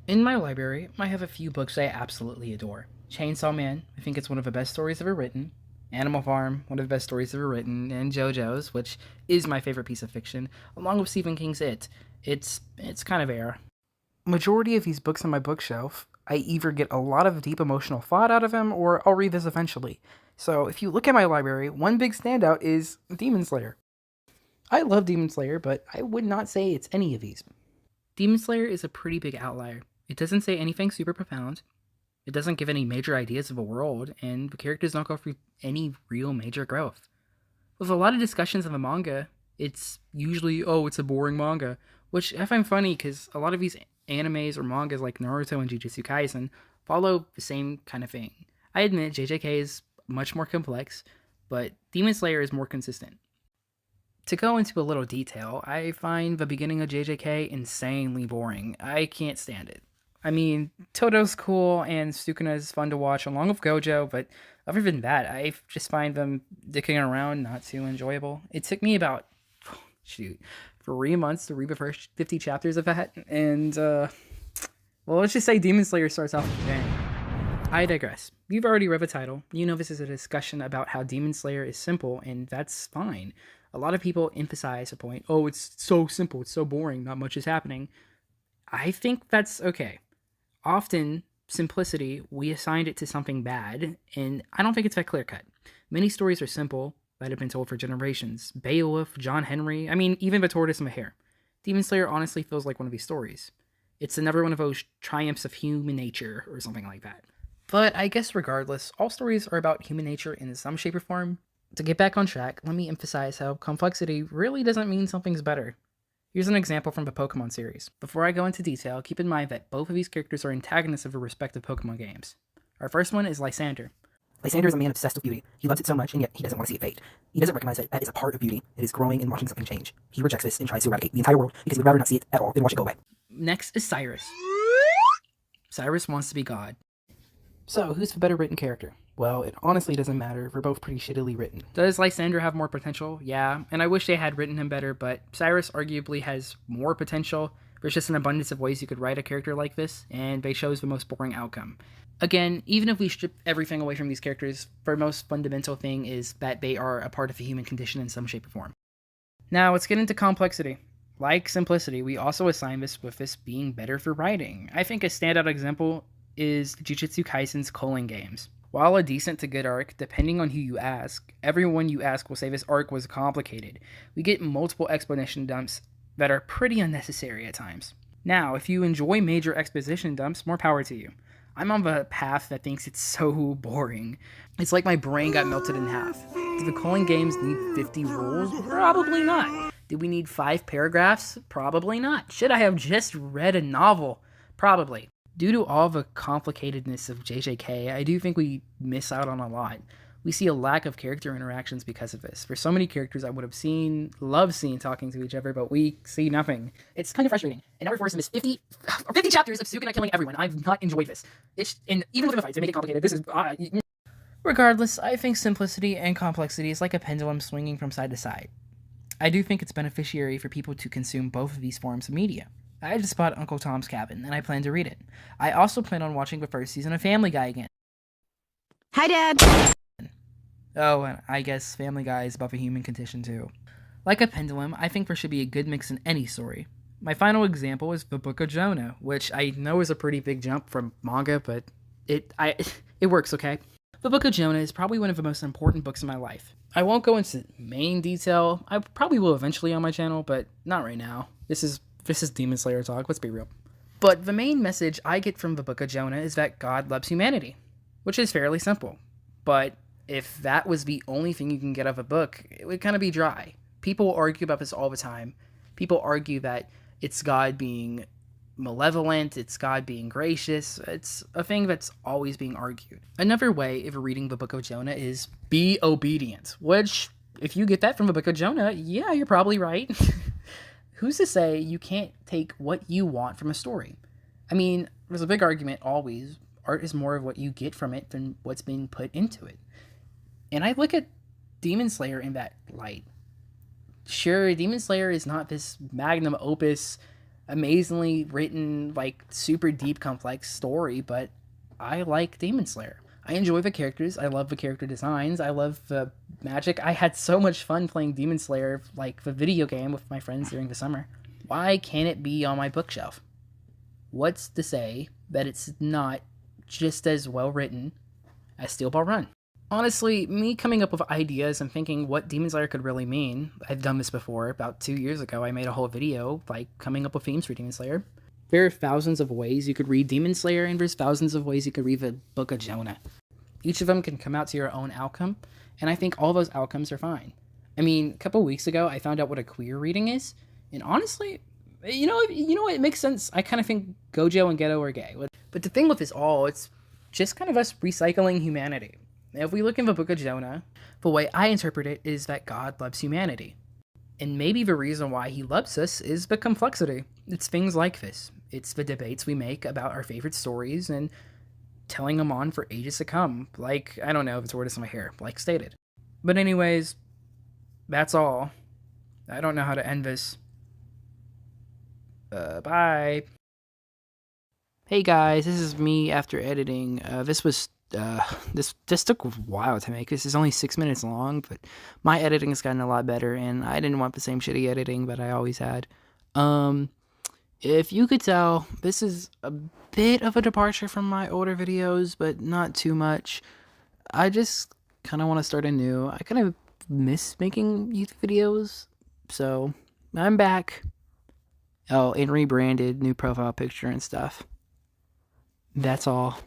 In my library, I have a few books I absolutely adore. Chainsaw Man, I think it's one of the best stories ever written. Animal Farm, one of the best stories ever written, and JoJo's, which is my favorite piece of fiction, along with Stephen King's It. It's kind of air. Majority of these books on my bookshelf, I either get a lot of deep emotional thought out of them, or I'll read this eventually. So if you look at my library, one big standout is Demon Slayer. I love Demon Slayer, but I would not say it's any of these. Demon Slayer is a pretty big outlier. It doesn't say anything super profound. It doesn't give any major ideas of a world, and the characters don't go through any real major growth. With a lot of discussions of the manga, it's usually, oh, it's a boring manga, which I find funny because a lot of these animes or mangas like Naruto and Jujutsu Kaisen follow the same kind of thing. I admit JJK is much more complex, but Demon Slayer is more consistent. To go into a little detail, I find the beginning of JJK insanely boring. I can't stand it. I mean, Toto's cool and Sukuna is fun to watch along with Gojo, but other than that, I just find them dicking around not too enjoyable. It took me about, shoot, 3 months to read the first 50 chapters of that, and, well, let's just say Demon Slayer starts off with a bang. I digress. You've already read the title. You know this is a discussion about how Demon Slayer is simple, and that's fine. A lot of people emphasize the point, oh, it's so simple, it's so boring, not much is happening. I think that's okay. Often, simplicity, we assigned it to something bad, and I don't think it's that clear cut. Many stories are simple that have been told for generations. Beowulf, John Henry, I mean, even the Tortoise and the Hare. Demon Slayer honestly feels like one of these stories. It's another one of those triumphs of human nature, or something like that. But I guess regardless, all stories are about human nature in some shape or form. To get back on track, let me emphasize how complexity really doesn't mean something's better. Here's an example from the Pokemon series. Before I go into detail, keep in mind that both of these characters are antagonists of their respective Pokemon games. Our first one is Lysander. Lysander is a man obsessed with beauty. He loves it so much, and yet he doesn't want to see it fade. He doesn't recognize that is a part of beauty. It is growing and watching something change. He rejects this and tries to eradicate the entire world because he would rather not see it at all than watch it go away. Next is Cyrus. Cyrus wants to be God. So, who's the better written character? Well, it honestly doesn't matter. They're both pretty shittily written. Does Lysander have more potential? Yeah, and I wish they had written him better, but Cyrus arguably has more potential. There's just an abundance of ways you could write a character like this, and they chose the most boring outcome. Again, even if we strip everything away from these characters, their most fundamental thing is that they are a part of the human condition in some shape or form. Now, let's get into complexity. Like simplicity, we also assign this with this being better for writing. I think a standout example is Jujutsu Kaisen's Culling games. While a decent to good arc, depending on who you ask, everyone you ask will say this arc was complicated. We get multiple explanation dumps that are pretty unnecessary at times. Now, if you enjoy major exposition dumps, more power to you. I'm on the path that thinks it's so boring. It's like my brain got melted in half. Do the Culling games need 50 rules? Probably not. Did we need 5 paragraphs? Probably not. Should I have just read a novel? Probably. Due to all the complicatedness of JJK, I do think we miss out on a lot. We see a lack of character interactions because of this. For so many characters I would have loved seeing talking to each other, but we see nothing. It's kind of frustrating. And now we're forced to miss 50 chapters of Sukuna killing everyone. I've not enjoyed this. And even with the fights, to make it complicated, this is... Regardless, I think simplicity and complexity is like a pendulum swinging from side to side. I do think it's beneficiary for people to consume both of these forms of media. I just bought Uncle Tom's Cabin, and I plan to read it. I also plan on watching the first season of Family Guy again. Hi, Dad. Oh, and I guess Family Guy is about the human condition too. Like a pendulum, I think there should be a good mix in any story. My final example is the Book of Jonah, which I know is a pretty big jump from manga, but it works, okay? The Book of Jonah is probably one of the most important books in my life. I won't go into main detail. I probably will eventually on my channel, but not right now. This is Demon Slayer talk, let's be real. But the main message I get from the Book of Jonah is that God loves humanity, which is fairly simple. But if that was the only thing you can get out of a book, it would kind of be dry. People argue about this all the time. People argue that it's God being malevolent, it's God being gracious. It's a thing that's always being argued. Another way of reading the Book of Jonah is be obedient, which, if you get that from the Book of Jonah, yeah, you're probably right. Who's to say you can't take what you want from a story? I mean, there's a big argument always. Art is more of what you get from it than what's being put into it. And I look at Demon Slayer in that light. Sure, Demon Slayer is not this magnum opus amazingly written, like super deep, complex story, but I like Demon Slayer. I enjoy the characters. I love the character designs. I love the magic. I had so much fun playing Demon Slayer, like the video game, with my friends during the summer. Why can't it be on my bookshelf? What's to say that it's not just as well written as Steel Ball Run? Honestly, me coming up with ideas and thinking what Demon Slayer could really mean, I've done this before. About 2 years ago, I made a whole video, like, coming up with themes for Demon Slayer. There are thousands of ways you could read Demon Slayer, and there's thousands of ways you could read the Book of Jonah. Each of them can come out to your own outcome, and I think all those outcomes are fine. I mean, a couple weeks ago, I found out what a queer reading is, and honestly, you know what? It makes sense. I kind of think Gojo and Geto are gay. But the thing with this all, it's just kind of us recycling humanity. If we look in the Book of Jonah, the way I interpret it is that God loves humanity. And maybe the reason why he loves us is the complexity. It's things like this. It's the debates we make about our favorite stories and telling them on for ages to come. Like, I don't know if it's word is in my hair, like stated. But anyways, that's all. I don't know how to end this. Bye. Hey guys, this is me after editing. This took a while to make. This is only 6 minutes long, but my editing has gotten a lot better, and I didn't want the same shitty editing that I always had. If you could tell, this is a bit of a departure from my older videos, but not too much. I just kind of want to start anew. I kind of miss making YouTube videos, so I'm back. Oh, and rebranded, new profile picture and stuff. That's all.